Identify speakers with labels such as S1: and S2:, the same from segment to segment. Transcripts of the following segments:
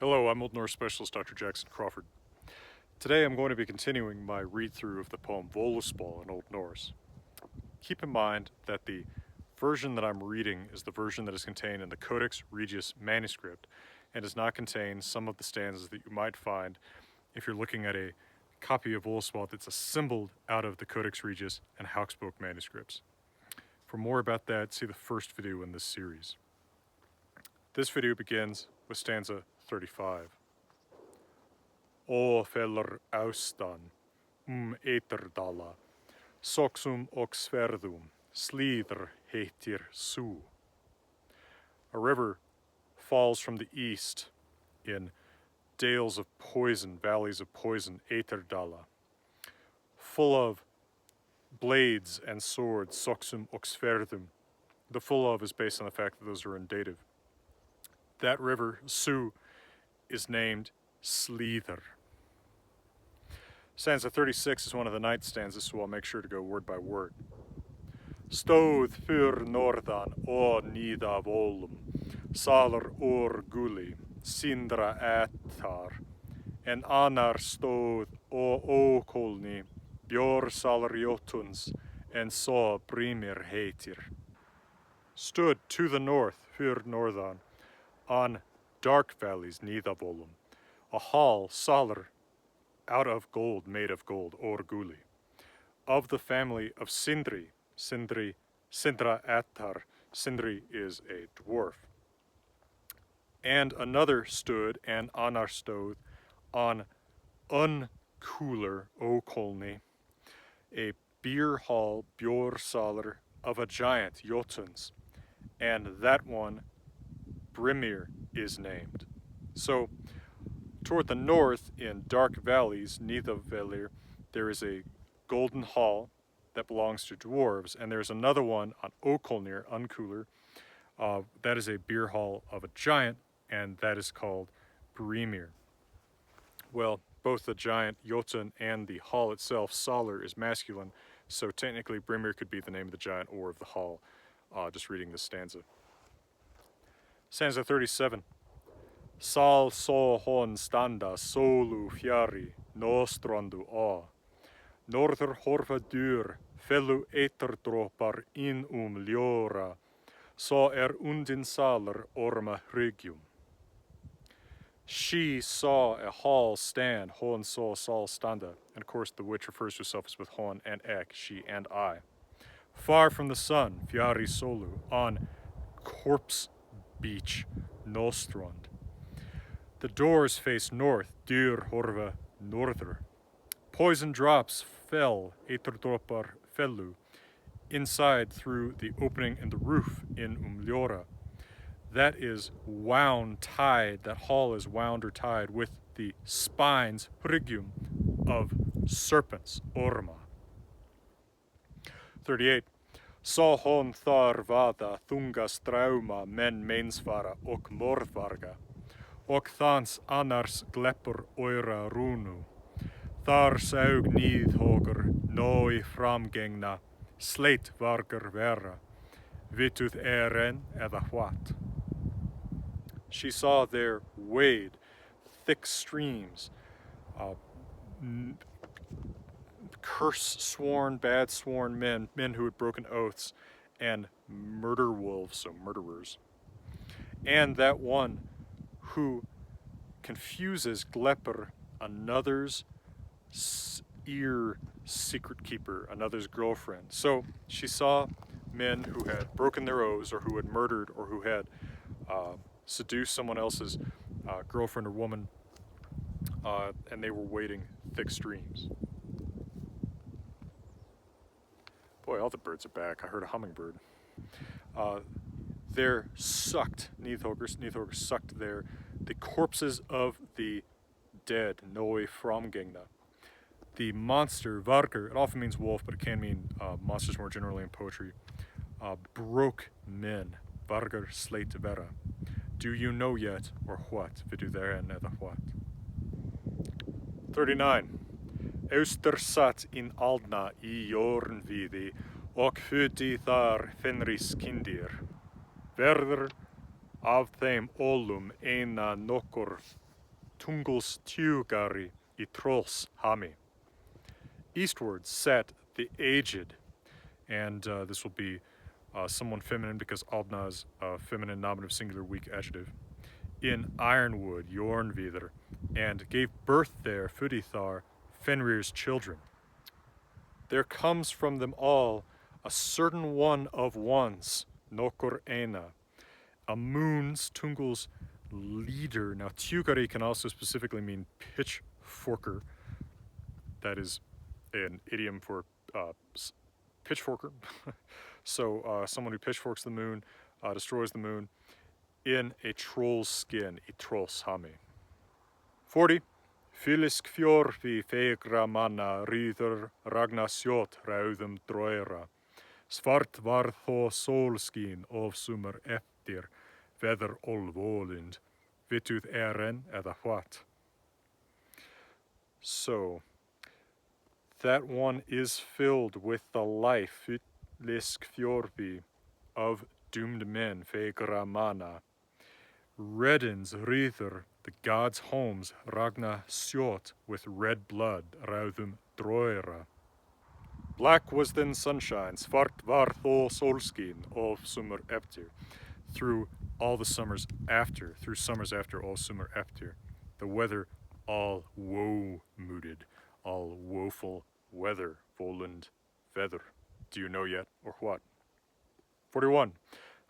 S1: Hello, I'm Old Norse specialist Dr. Jackson Crawford. Today I'm going to be continuing my read-through of the poem Våluspá in Old Norse. Keep in mind that the version that I'm reading is the version that is contained in the Codex Regius manuscript and does not contain some of the stanzas that you might find if you're looking at a copy of Våluspá that's assembled out of the Codex Regius and Hauksbók manuscripts. For more about that, see the first video in this series. This video begins with stanza 35. O feller austan, eiterdala, soxum og sverdum, slíðr heitir sú. A river falls from the east in dales of poison, valleys of poison, eiterdala, full of blades and swords, soxum og sverdum. The full of is based on the fact that those are in dative. That river, Sú, is named Slíðr. Stanza 36 is one of the ninth stanzas, so I'll make sure to go word by word. Stóð fyrir norðan og níða volum, salar guli, sindra ættar, en annar stóð og ókolni, bjórsalar jötuns, en svo brímir heitir. Stood to the north, fyrir norðan, on dark valleys, níða volum, a hall, salar, out of gold, made of gold, guli, of the family of Sindri, Sindra ættar. Sindri is a dwarf. And another stood, and annar stóð, on uncooler, ókolni, a beer hall, bjórsalar, of a giant, Jotuns, and that one, Brimir, is named. So, toward the north, in dark valleys, Níðavellir, there is a golden hall that belongs to dwarves, and there's another one on Ókolnir, uncooler, that is a beer hall of a giant, and that is called Brimir. Well, both the giant Jotun and the hall itself, Salar, is masculine, so technically Brimir could be the name of the giant or of the hall, just reading this stanza. Stanza 37. Sal so hon standa solu fjari, nostrandu á. Norður horfa dur, fellu eiterdropar in ljóra, så undin salar orma hrygjum. She saw a hall stand, hon saw Sal standa, and of course the witch refers to herself as with hon and ek, she and I. Far from the sun, fjari solu, on corpse beach, nostrand. The doors face north, dyr horfa norður. Poison drops fell, eiterdropar fellu, inside through the opening in the roof in ljóra. That is wound, tied, that hall is wound or tied with the spines, hrygjum, of serpents, orma. 38. Sá hon þar vaða þunga strauma menn meinsvara og morðvarga, og þans annars gleppur oira rúnu. Þar saug níðhókur nói framgengna, sleit vargar vera, vituð en eða what. She saw there wade thick streams, curse-sworn, bad-sworn men who had broken oaths, and murder wolves, so murderers. And that one who confuses Glepper, another's ear secret keeper, another's girlfriend. So she saw men who had broken their oaths or who had murdered or who had seduced someone else's girlfriend or woman, and they were wading thick streams. Boy, all the birds are back. I heard a hummingbird. They're sucked, Níðhókur sucked there, the corpses of the dead, Nói framgengna. The monster, Vargar, it often means wolf, but it can mean monsters more generally in poetry, broke men, Vargar sleit vera. Do you know yet, or what? Vidu there and eða what? 39. Austur satt in aldna I jórnvíði og huti þar fenris kindir. Verður af þeim ólum eina nokkur tunguls tiugari I trolls hami. Eastward sat the aged, and this will be someone feminine because Aldna is feminine nominative singular weak adjective. In Ironwood, Jornvidr, and gave birth there Fudithar, Fenrir's children. There comes from them all a certain one of ones, Nokkur Ena, a moon's Tungul's leader. Now, Tugari can also specifically mean pitchforker. That is an idiom for pitchforker. So someone who pitchforks the moon, destroys the moon, in a troll's skin, a troll's hami. 40. Fylisk fjorfi fegra manna rýður ragnasjót ræðum droera. Svart var þó sólskin of sumar eftir veður olvolind. Vituð en eða what? So, that one is filled with the life, Fylisk fjorfi, of doomed men, fegra manna. Reddens rýður, the gods' homes, Ragna Sjot, with red blood, Raudum Droera. Black was then sunshine, Svart var þó solskin, of summer eftir, through all the summers after, through summers after, all summer after. The weather all woe-mooded, all woeful weather, Voland feather. Do you know yet, or what? 41.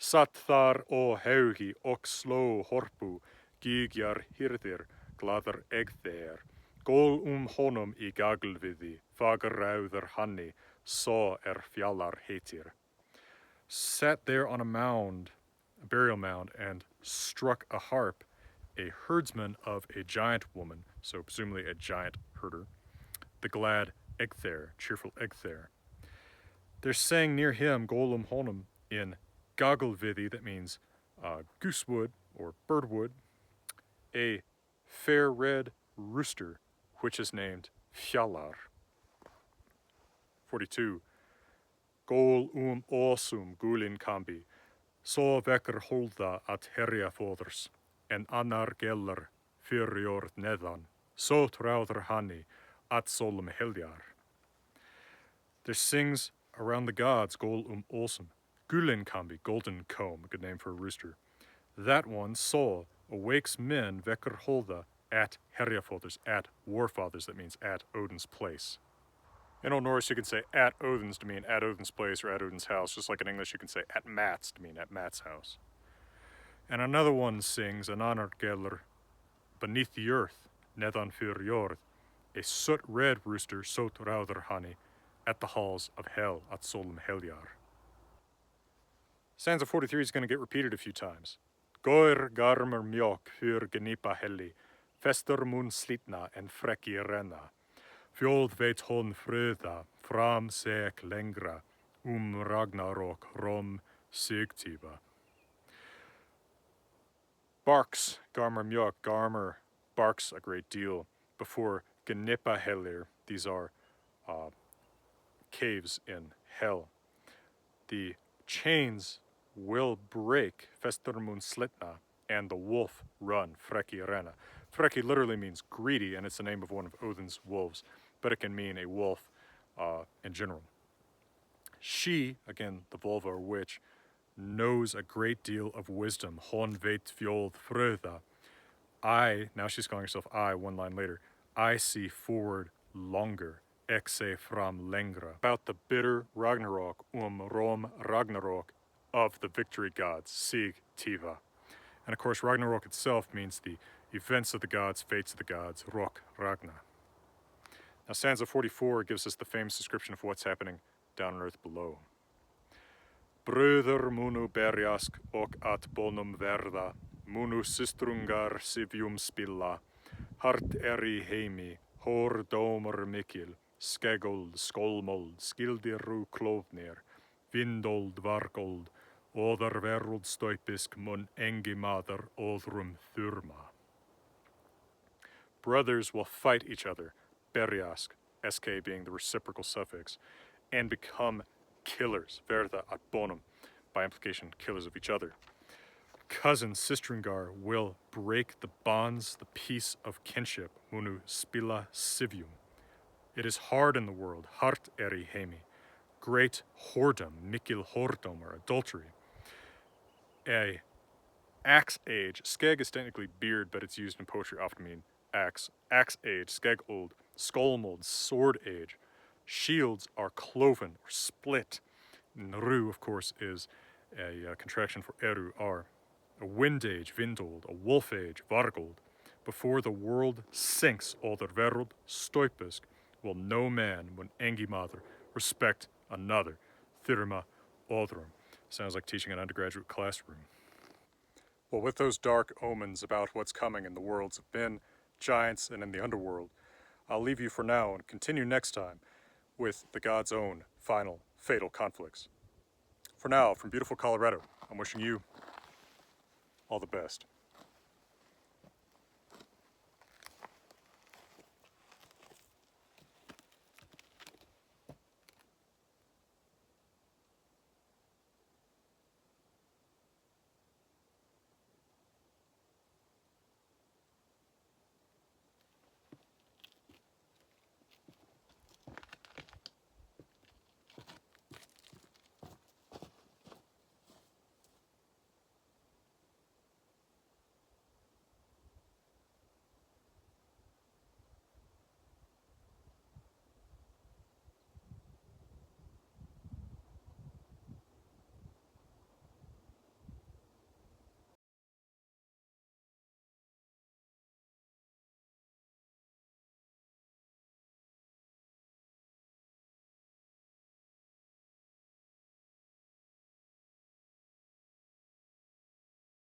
S1: Satt þar ó haugi og sló horpu, gígjar hirðir, glaðar egðir. Gól honum í gaglviði, fagráður hanni, sá fjallar heitir. Sat there on a mound, a burial mound, and struck a harp, a herdsman of a giant woman, so presumably a giant herder, the glad egðir, cheerful egðir. They're saying near him, Golum honum, in Gaglviði, that means goosewood or birdwood, a fair red rooster, which is named Fjallar. 42. Gól awesum gulin kambi, so vekker holda at herja fóðurs, en annar gellar fyrjord neðan, so tráður hanni at solum heljar. There sings around the gods, Gól awesum, Gulin kambi, golden comb, a good name for a rooster. That one, Sol, awakes men, vekker holda, at herjafothers, at warfathers, that means at Odin's place. In Old Norse, you can say at Odin's to mean at Odin's place or at Odin's house, just like in English you can say at Matt's to mean at Matt's house. And another one sings, an honored geller, beneath the earth, nedan fyr jord, a soot-red rooster, sot ráður hani, at the halls of hell, at solum heljar. Stanza 43 is going to get repeated a few times. Goir garmer mjok fyr genipa helli, fester mun slitna en frekki renna. Fjóð veit hon fröða, fram sek lengra, Ragnarok rom sigtiva. Barks, garmer mjok, garmer barks a great deal before genipa hellir. These are caves in hell. The chains will break, Festermun slitna, and the wolf run, Frekki rena. Frekki literally means greedy, and it's the name of one of Odin's wolves, but it can mean a wolf in general. She, again, the Volva or witch, knows a great deal of wisdom. Hon veit fjóð fröða. I, now she's calling herself I, one line later, I see forward longer. Exe fram lengra. About the bitter Ragnarok, rom Ragnarok, of the victory gods, Sig Tiva. And of course, Ragnarok itself means the events of the gods, fates of the gods, Rok Ragna. Now, stanza 44 gives us the famous description of what's happening down on earth below. Bröður munu berjask og at bonum verða, munu systrungar sifjum spilla, hart í heimi, hor dómur mikil, skegold, skolmold, skildiru klófnir, vindold vargold, óðar veruld staupisk mun engi maður óðrum þurma. Brothers will fight each other, berjask, sk being the reciprocal suffix, and become killers, verða at bonum, by implication, killers of each other. cousin Sistringar will break the bonds, the peace of kinship, munu spila civium. It is hard in the world, hart eri heimi, great whoredom, mikil whoredom, or adultery. A axe age, skeg is technically beard, but it's used in poetry often to mean axe. Axe age, skeg old, skolmold, sword age. Shields are cloven or split. Nru, of course, is a contraction for eru, are. A wind age, vindold, a wolf age, vargold. Before the world sinks, alder verld, stoipisk, will no man, when engimaður, respect another. Thirma aldrum. Sounds like teaching an undergraduate classroom. Well, with those dark omens about what's coming in the worlds of men, giants, and in the underworld, I'll leave you for now and continue next time with the God's own final, fatal conflicts. For now, from beautiful Colorado, I'm wishing you all the best.